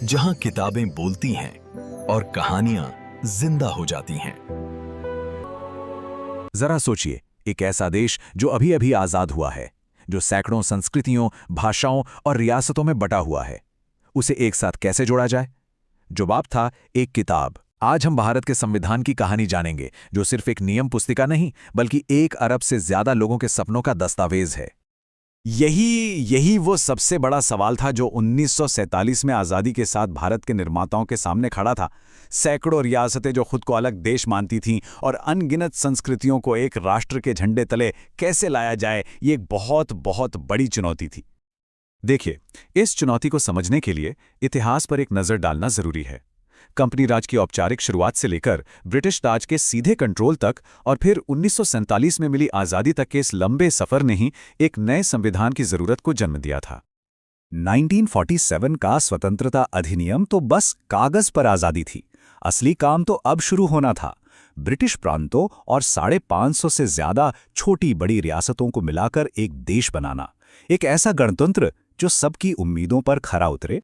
जहां किताबें बोलती हैं और कहानियां जिंदा हो जाती हैं। जरा सोचिए, एक ऐसा देश जो अभी अभी आजाद हुआ है, जो सैकड़ों संस्कृतियों, भाषाओं और रियासतों में बटा हुआ है, उसे एक साथ कैसे जोड़ा जाए? जवाब था एक किताब। आज हम भारत के संविधान की कहानी जानेंगे, जो सिर्फ एक नियम पुस्तिका नहीं, बल्कि 1 अरब से ज्यादा लोगों के सपनों का दस्तावेज है। यही वो सबसे बड़ा सवाल था जो 1947 में आज़ादी के साथ भारत के निर्माताओं के सामने खड़ा था। सैकड़ों रियासतें जो खुद को अलग देश मानती थीं और अनगिनत संस्कृतियों को एक राष्ट्र के झंडे तले कैसे लाया जाए, ये एक बहुत बहुत बड़ी चुनौती थी। देखिए, इस चुनौती को समझने के लिए इतिहास पर एक नज़र डालना ज़रूरी है। कंपनी राज की औपचारिक शुरुआत से लेकर ब्रिटिश राज के सीधे कंट्रोल तक और फिर 1947 में मिली आज़ादी तक के इस लंबे सफ़र ने ही एक नए संविधान की ज़रूरत को जन्म दिया था। 1947 का स्वतंत्रता अधिनियम तो बस कागज़ पर आज़ादी थी। असली काम तो अब शुरू होना था। ब्रिटिश प्रांतों और 550 से ज़्यादा छोटी बड़ी रियासतों को मिलाकर एक देश बनाना, एक ऐसा गणतंत्र जो सबकी उम्मीदों पर खरा उतरे।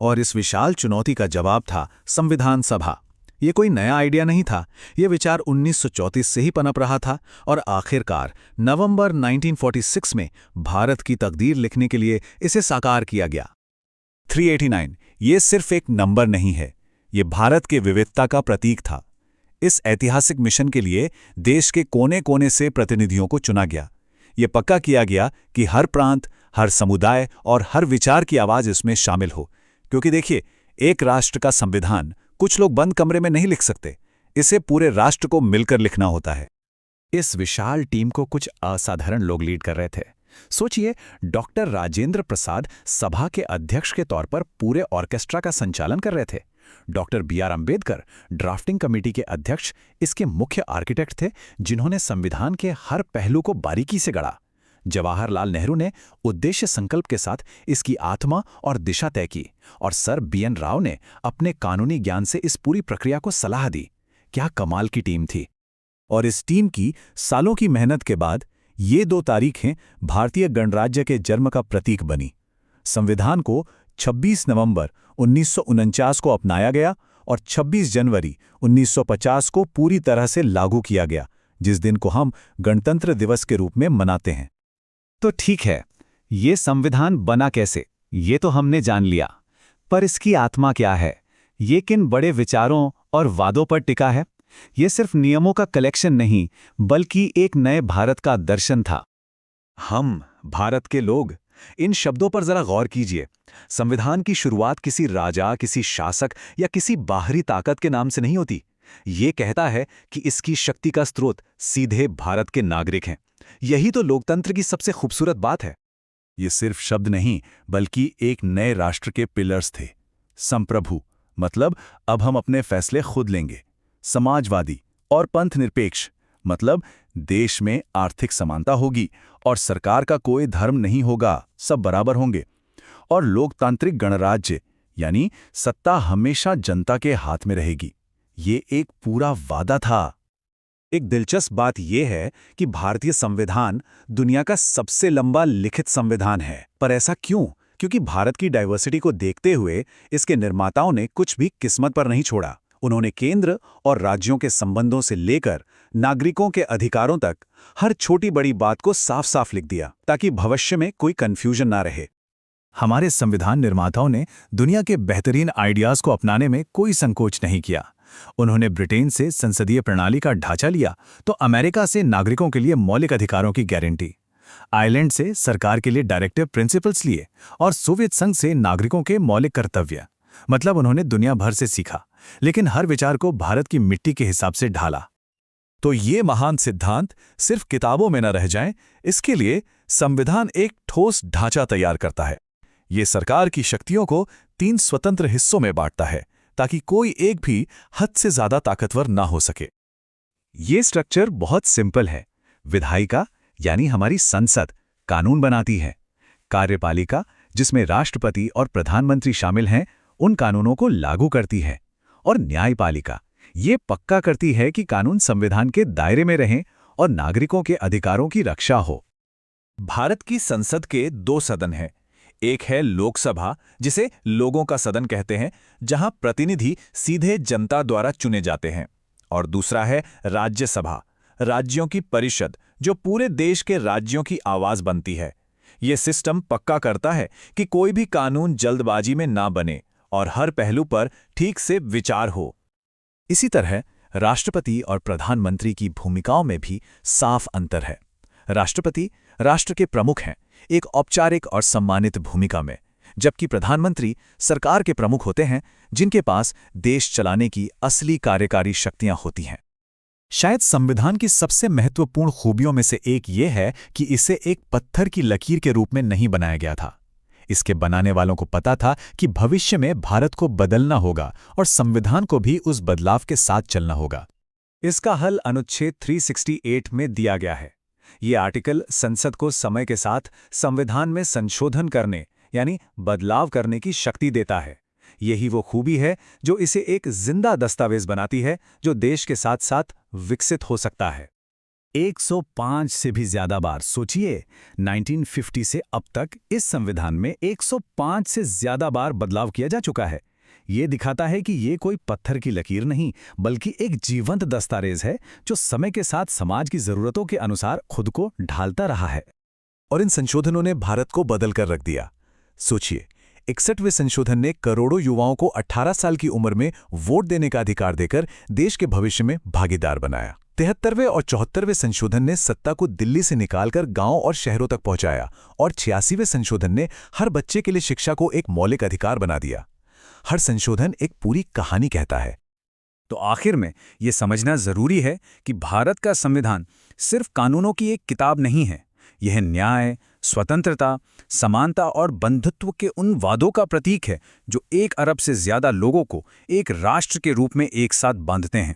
और इस विशाल चुनौती का जवाब था संविधान सभा। ये कोई नया आइडिया नहीं था, ये विचार 1934 से ही पनप रहा था और आखिरकार नवंबर 1946 में भारत की तकदीर लिखने के लिए इसे साकार किया गया। 389 ये सिर्फ एक नंबर नहीं है, ये भारत के विविधता का प्रतीक था। इस ऐतिहासिक मिशन के लिए देश के कोने कोने से प्रतिनिधियों को चुना गया। ये पक्का किया गया कि हर प्रांत, हर समुदाय और हर विचार की आवाज़ इसमें शामिल हो। क्योंकि देखिए, एक राष्ट्र का संविधान कुछ लोग बंद कमरे में नहीं लिख सकते, इसे पूरे राष्ट्र को मिलकर लिखना होता है। इस विशाल टीम को कुछ असाधारण लोग लीड कर रहे थे। सोचिए, डॉक्टर राजेंद्र प्रसाद सभा के अध्यक्ष के तौर पर पूरे ऑर्केस्ट्रा का संचालन कर रहे थे। Doctor B.R. Ambedkar drafting committee के अध्यक्ष, इसके मुख्य आर्किटेक्ट थे, जिन्होंने संविधान के हर पहलू को बारीकी से गढ़ा। जवाहरलाल नेहरू ने उद्देश्य संकल्प के साथ इसकी आत्मा और दिशा तय की और सर B.N. राव ने अपने कानूनी ज्ञान से इस पूरी प्रक्रिया को सलाह दी। क्या कमाल की टीम थी! और इस टीम की सालों की मेहनत के बाद ये 2 तारीखें भारतीय गणराज्य के जन्म का प्रतीक बनी। संविधान को 26 नवंबर 1949 को अपनाया गया और 26 जनवरी 1950 को पूरी तरह से लागू किया गया, जिस दिन को हम गणतंत्र दिवस के रूप में मनाते हैं। तो ठीक है, ये संविधान बना कैसे, ये तो हमने जान लिया, पर इसकी आत्मा क्या है? ये किन बड़े विचारों और वादों पर टिका है? ये सिर्फ नियमों का कलेक्शन नहीं, बल्कि एक नए भारत का दर्शन था। हम, भारत के लोग, इन शब्दों पर जरा गौर कीजिए। संविधान की शुरुआत किसी राजा, किसी शासक या किसी बाहरी ताकत के नाम से नहीं होती। ये कहता है कि इसकी शक्ति का स्रोत सीधे भारत के नागरिक हैं। यही तो लोकतंत्र की सबसे खूबसूरत बात है। ये सिर्फ शब्द नहीं, बल्कि एक नए राष्ट्र के पिलर्स थे। संप्रभु मतलब अब हम अपने फैसले खुद लेंगे। समाजवादी और पंथ निरपेक्ष मतलब देश में आर्थिक समानता होगी और सरकार का कोई धर्म नहीं होगा, सब बराबर होंगे। और लोकतांत्रिक गणराज्य यानी सत्ता हमेशा जनता के हाथ में रहेगी। ये एक पूरा वादा था। एक दिलचस्प बात यह है कि भारतीय संविधान दुनिया का सबसे लंबा लिखित संविधान है। पर ऐसा क्यों? क्योंकि भारत की डाइवर्सिटी को देखते हुए इसके निर्माताओं ने कुछ भी किस्मत पर नहीं छोड़ा। उन्होंने केंद्र और राज्यों के संबंधों से लेकर नागरिकों के अधिकारों तक हर छोटी बड़ी बात को साफ साफ लिख दिया, ताकि भविष्य में कोई कंफ्यूजन ना रहे। हमारे संविधान निर्माताओं ने दुनिया के बेहतरीन आइडियाज को अपनाने में कोई संकोच नहीं किया। उन्होंने ब्रिटेन से संसदीय प्रणाली का ढांचा लिया, तो अमेरिका से नागरिकों के लिए मौलिक अधिकारों की गारंटी, आयरलैंड से सरकार के लिए डायरेक्टिव प्रिंसिपल्स लिए और सोवियत संघ से नागरिकों के मौलिक कर्तव्य। मतलब उन्होंने दुनिया भर से सीखा, लेकिन हर विचार को भारत की मिट्टी के हिसाब से ढाला। तो ये महान सिद्धांत सिर्फ किताबों में न रह जाएं, इसके लिए संविधान एक ठोस ढांचा तैयार करता है। ये सरकार की शक्तियों को 3 स्वतंत्र हिस्सों में बांटता है, ताकि कोई एक भी हद से ज्यादा ताकतवर ना हो सके। ये स्ट्रक्चर बहुत सिंपल है। विधायिका यानी हमारी संसद कानून बनाती है। कार्यपालिका, जिसमें राष्ट्रपति और प्रधानमंत्री शामिल हैं, उन कानूनों को लागू करती है। और न्यायपालिका ये पक्का करती है कि कानून संविधान के दायरे में रहें और नागरिकों के अधिकारों की रक्षा हो। भारत की संसद के 2 सदन हैं, एक है लोकसभा, जिसे लोगों का सदन कहते हैं, जहां प्रतिनिधि सीधे जनता द्वारा चुने जाते हैं, और दूसरा है राज्यसभा, राज्यों की परिषद, जो पूरे देश के राज्यों की आवाज बनती है। ये सिस्टम पक्का करता है कि कोई भी कानून जल्दबाजी में ना बने और हर पहलू पर ठीक से विचार हो। इसी तरह राष्ट्रपति और प्रधानमंत्री की भूमिकाओं में भी साफ अंतर है। राष्ट्रपति राष्ट्र के प्रमुख हैं, एक औपचारिक और सम्मानित भूमिका में, जबकि प्रधानमंत्री सरकार के प्रमुख होते हैं, जिनके पास देश चलाने की असली कार्यकारी शक्तियां होती हैं। शायद संविधान की सबसे महत्वपूर्ण खूबियों में से एक ये है कि इसे एक पत्थर की लकीर के रूप में नहीं बनाया गया था। इसके बनाने वालों को पता था कि भविष्य में भारत को बदलना होगा और संविधान को भी उस बदलाव के साथ चलना होगा। इसका हल अनुच्छेद 368 में दिया गया है। ये आर्टिकल संसद को समय के साथ संविधान में संशोधन करने यानी बदलाव करने की शक्ति देता है। यही वो खूबी है जो इसे एक जिंदा दस्तावेज बनाती है, जो देश के साथ साथ विकसित हो सकता है। 105 से भी ज्यादा बार सोचिए, 1950 से अब तक इस संविधान में 105 से ज्यादा बार बदलाव किया जा चुका है। ये दिखाता है कि ये कोई पत्थर की लकीर नहीं, बल्कि एक जीवंत दस्तावेज है जो समय के साथ समाज की जरूरतों के अनुसार खुद को ढालता रहा है। और इन संशोधनों ने भारत को बदल कर रख दिया। सोचिए, 61वें संशोधन ने करोड़ों युवाओं को 18 साल की उम्र में वोट देने का अधिकार देकर देश के भविष्य में भागीदार बनाया। 73वें और 74वें संशोधन ने सत्ता को दिल्ली से निकालकर गांव और शहरों तक पहुंचाया, और 86वें संशोधन ने हर बच्चे के लिए शिक्षा को एक मौलिक अधिकार बना दिया। हर संशोधन एक पूरी कहानी कहता है। तो आखिर में ये समझना जरूरी है कि भारत का संविधान सिर्फ कानूनों की एक किताब नहीं है। यह न्याय, स्वतंत्रता, समानता और बंधुत्व के उन वादों का प्रतीक है जो 1 अरब से ज्यादा लोगों को एक राष्ट्र के रूप में एक साथ बांधते हैं।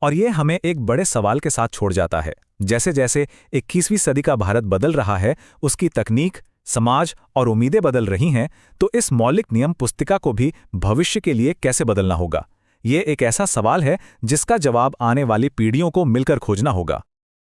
और ये हमें एक बड़े सवाल के साथ छोड़ जाता है। जैसे जैसे 21वीं सदी का भारत बदल रहा है, उसकी तकनीक, समाज और उम्मीदें बदल रही हैं, तो इस मौलिक नियम पुस्तिका को भी भविष्य के लिए कैसे बदलना होगा? ये एक ऐसा सवाल है जिसका जवाब आने वाली पीढ़ियों को मिलकर खोजना होगा।